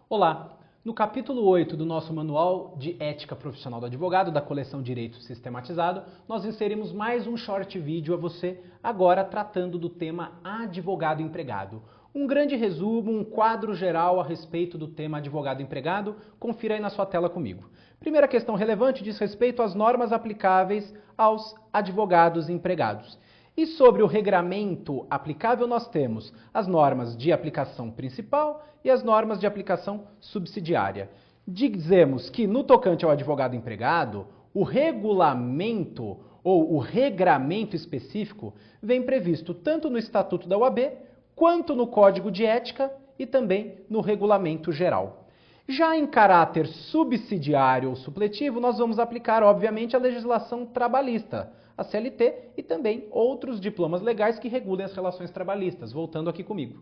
Olá! No capítulo 8 do nosso Manual de Ética Profissional do Advogado, da coleção Direito Sistematizado, nós inserimos mais um short vídeo a você, agora tratando do tema advogado empregado. Um grande resumo, um quadro geral a respeito do tema advogado empregado, confira aí na sua tela comigo. Primeira questão relevante diz respeito às normas aplicáveis aos advogados empregados. E sobre o regramento aplicável, nós temos as normas de aplicação principal e as normas de aplicação subsidiária. Dizemos que, no tocante ao advogado empregado, o regulamento ou o regramento específico vem previsto tanto no Estatuto da OAB, quanto no Código de Ética e também no Regulamento Geral. Já em caráter subsidiário ou supletivo, nós vamos aplicar, obviamente, a legislação trabalhista, a CLT e também outros diplomas legais que regulem as relações trabalhistas. Voltando aqui comigo.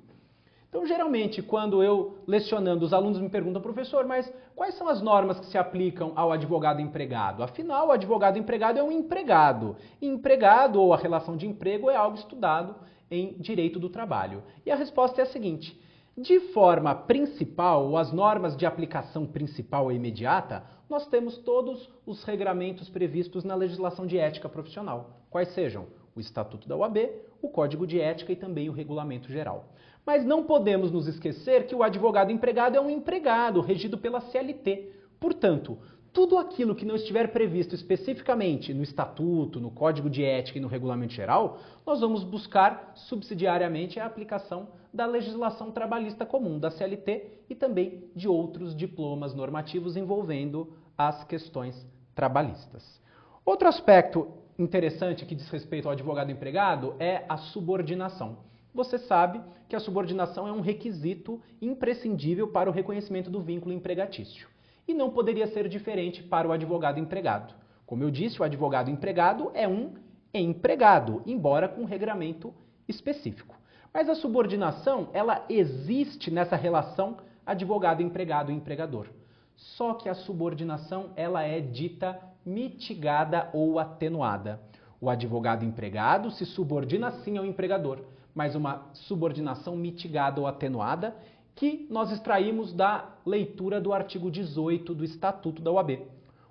Então, geralmente, quando eu lecionando, os alunos me perguntam, professor, mas quais são as normas que se aplicam ao advogado empregado? Afinal, o advogado empregado é um empregado. E empregado ou a relação de emprego é algo estudado em direito do trabalho. E a resposta é a seguinte: de forma principal, ou as normas de aplicação principal e imediata, nós temos todos os regramentos previstos na legislação de ética profissional, quais sejam o Estatuto da OAB, o Código de Ética e também o Regulamento Geral. Mas não podemos nos esquecer que o advogado empregado é um empregado regido pela CLT. Portanto, tudo aquilo que não estiver previsto especificamente no Estatuto, no Código de Ética e no Regulamento Geral, nós vamos buscar subsidiariamente a aplicação da legislação trabalhista comum, da CLT e também de outros diplomas normativos envolvendo as questões trabalhistas. Outro aspecto interessante que diz respeito ao advogado empregado é a subordinação. Você sabe que a subordinação é um requisito imprescindível para o reconhecimento do vínculo empregatício. E não poderia ser diferente para o advogado empregado. Como eu disse, o advogado empregado é um empregado, embora com um regramento específico. Mas a subordinação, ela existe nessa relação advogado-empregado e empregador. Só que a subordinação, ela é dita mitigada ou atenuada. O advogado empregado se subordina sim ao empregador, mas uma subordinação mitigada ou atenuada que nós extraímos da leitura do artigo 18 do Estatuto da OAB.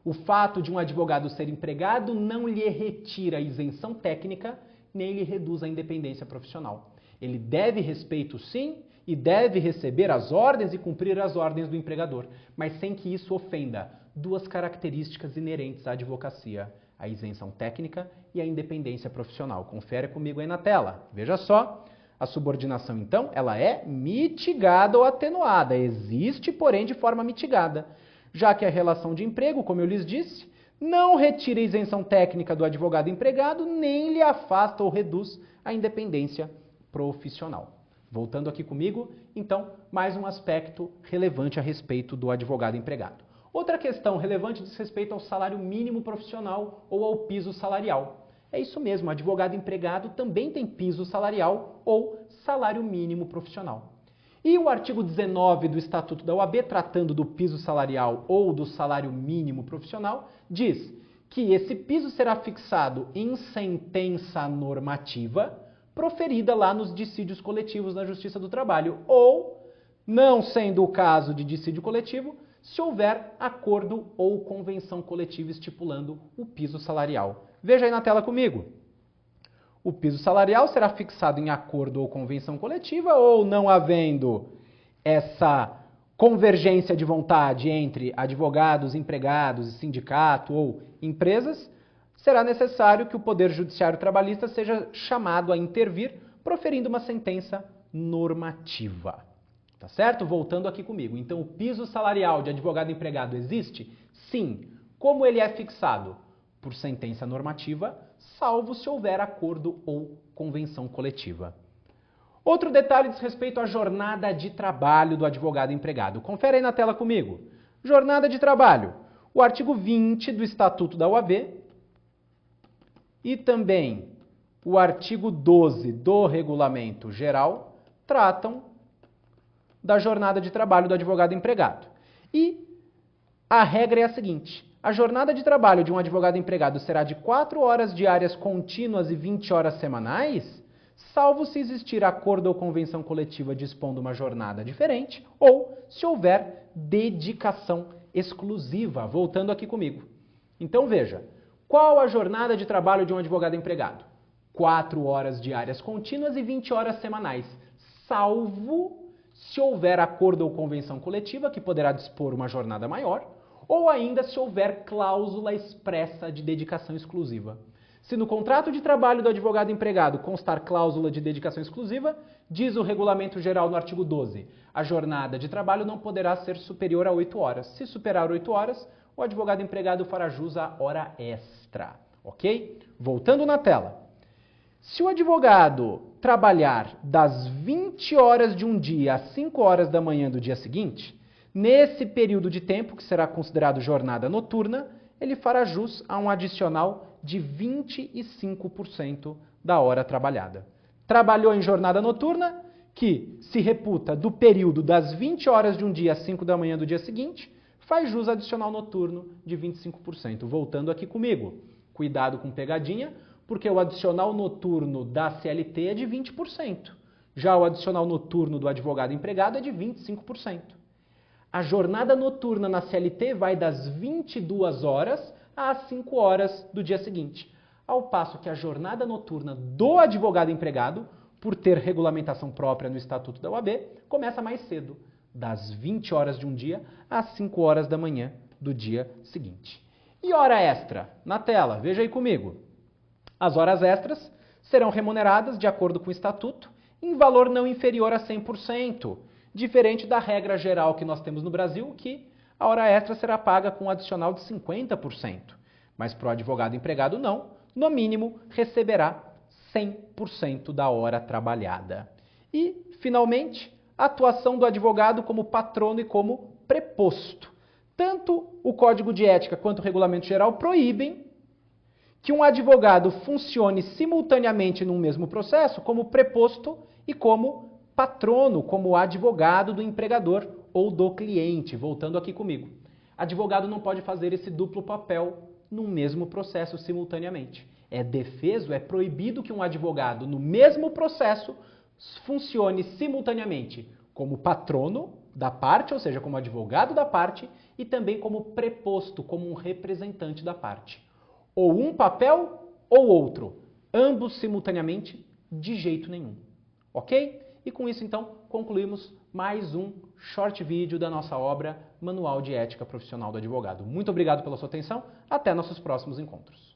O fato de um advogado ser empregado não lhe retira a isenção técnica, nem lhe reduz a independência profissional. Ele deve respeito sim e deve receber as ordens e cumprir as ordens do empregador, mas sem que isso ofenda duas características inerentes à advocacia: a isenção técnica e a independência profissional. Confere comigo aí na tela. Veja só. A subordinação, então, ela é mitigada ou atenuada. Existe, porém, de forma mitigada. Já que a relação de emprego, como eu lhes disse, não retira a isenção técnica do advogado empregado, nem lhe afasta ou reduz a independência profissional. Voltando aqui comigo, então, mais um aspecto relevante a respeito do advogado empregado. Outra questão relevante diz respeito ao salário mínimo profissional ou ao piso salarial. É isso mesmo, o advogado empregado também tem piso salarial ou salário mínimo profissional. E o artigo 19 do Estatuto da OAB, tratando do piso salarial ou do salário mínimo profissional, diz que esse piso será fixado em sentença normativa proferida lá nos dissídios coletivos da Justiça do Trabalho ou, não sendo o caso de dissídio coletivo, se houver acordo ou convenção coletiva estipulando o piso salarial. Veja aí na tela comigo. O piso salarial será fixado em acordo ou convenção coletiva ou, não havendo essa convergência de vontade entre advogados, empregados, sindicato ou empresas, será necessário que o Poder Judiciário Trabalhista seja chamado a intervir, proferindo uma sentença normativa. Tá certo? Voltando aqui comigo. Então, o piso salarial de advogado empregado existe? Sim. Como ele é fixado? Por sentença normativa, salvo se houver acordo ou convenção coletiva. Outro detalhe diz respeito à jornada de trabalho do advogado empregado. Confere aí na tela comigo. Jornada de trabalho. O artigo 20 do Estatuto da OAB e também o artigo 12 do Regulamento Geral tratam da jornada de trabalho do advogado empregado. E a regra é a seguinte: a jornada de trabalho de um advogado empregado será de 4 horas diárias contínuas e 20 horas semanais salvo se existir acordo ou convenção coletiva dispondo uma jornada diferente ou se houver dedicação exclusiva. Voltando aqui comigo. Então veja, qual a jornada de trabalho de um advogado empregado? 4 horas diárias contínuas e 20 horas semanais, salvo se houver acordo ou convenção coletiva que poderá dispor uma jornada maior, ou ainda se houver cláusula expressa de dedicação exclusiva. Se no contrato de trabalho do advogado empregado constar cláusula de dedicação exclusiva, diz o Regulamento Geral no artigo 12, a jornada de trabalho não poderá ser superior a 8 horas. Se superar 8 horas, o advogado empregado fará jus à hora extra, ok? Voltando na tela. Se o advogado trabalhar das 20 horas de um dia às 5 horas da manhã do dia seguinte, nesse período de tempo, que será considerado jornada noturna, ele fará jus a um adicional de 25% da hora trabalhada. Trabalhou em jornada noturna, que se reputa do período das 20 horas de um dia às 5 da manhã do dia seguinte, faz jus adicional noturno de 25%. Voltando aqui comigo, cuidado com pegadinha, porque o adicional noturno da CLT é de 20%. Já o adicional noturno do advogado empregado é de 25%. A jornada noturna na CLT vai das 22 horas às 5 horas do dia seguinte, ao passo que a jornada noturna do advogado empregado, por ter regulamentação própria no Estatuto da OAB, começa mais cedo, das 20 horas de um dia às 5 horas da manhã do dia seguinte. E hora extra? Na tela, veja aí comigo. As horas extras serão remuneradas de acordo com o Estatuto em valor não inferior a 100%, diferente da regra geral que nós temos no Brasil, que a hora extra será paga com um adicional de 50%. Mas para o advogado empregado não, no mínimo receberá 100% da hora trabalhada. E, finalmente, a atuação do advogado como patrono e como preposto. Tanto o Código de Ética quanto o Regulamento Geral proíbem que um advogado funcione simultaneamente num mesmo processo como preposto e como patrono, como advogado do empregador ou do cliente. Voltando aqui comigo. Advogado não pode fazer esse duplo papel num mesmo processo simultaneamente. É defeso, é proibido que um advogado no mesmo processo funcione simultaneamente como patrono da parte, ou seja, como advogado da parte, e também como preposto, como um representante da parte. Ou um papel ou outro. Ambos simultaneamente, de jeito nenhum. Ok? E com isso, então, concluímos mais um short vídeo da nossa obra Manual de Ética Profissional do Advogado. Muito obrigado pela sua atenção. Até nossos próximos encontros.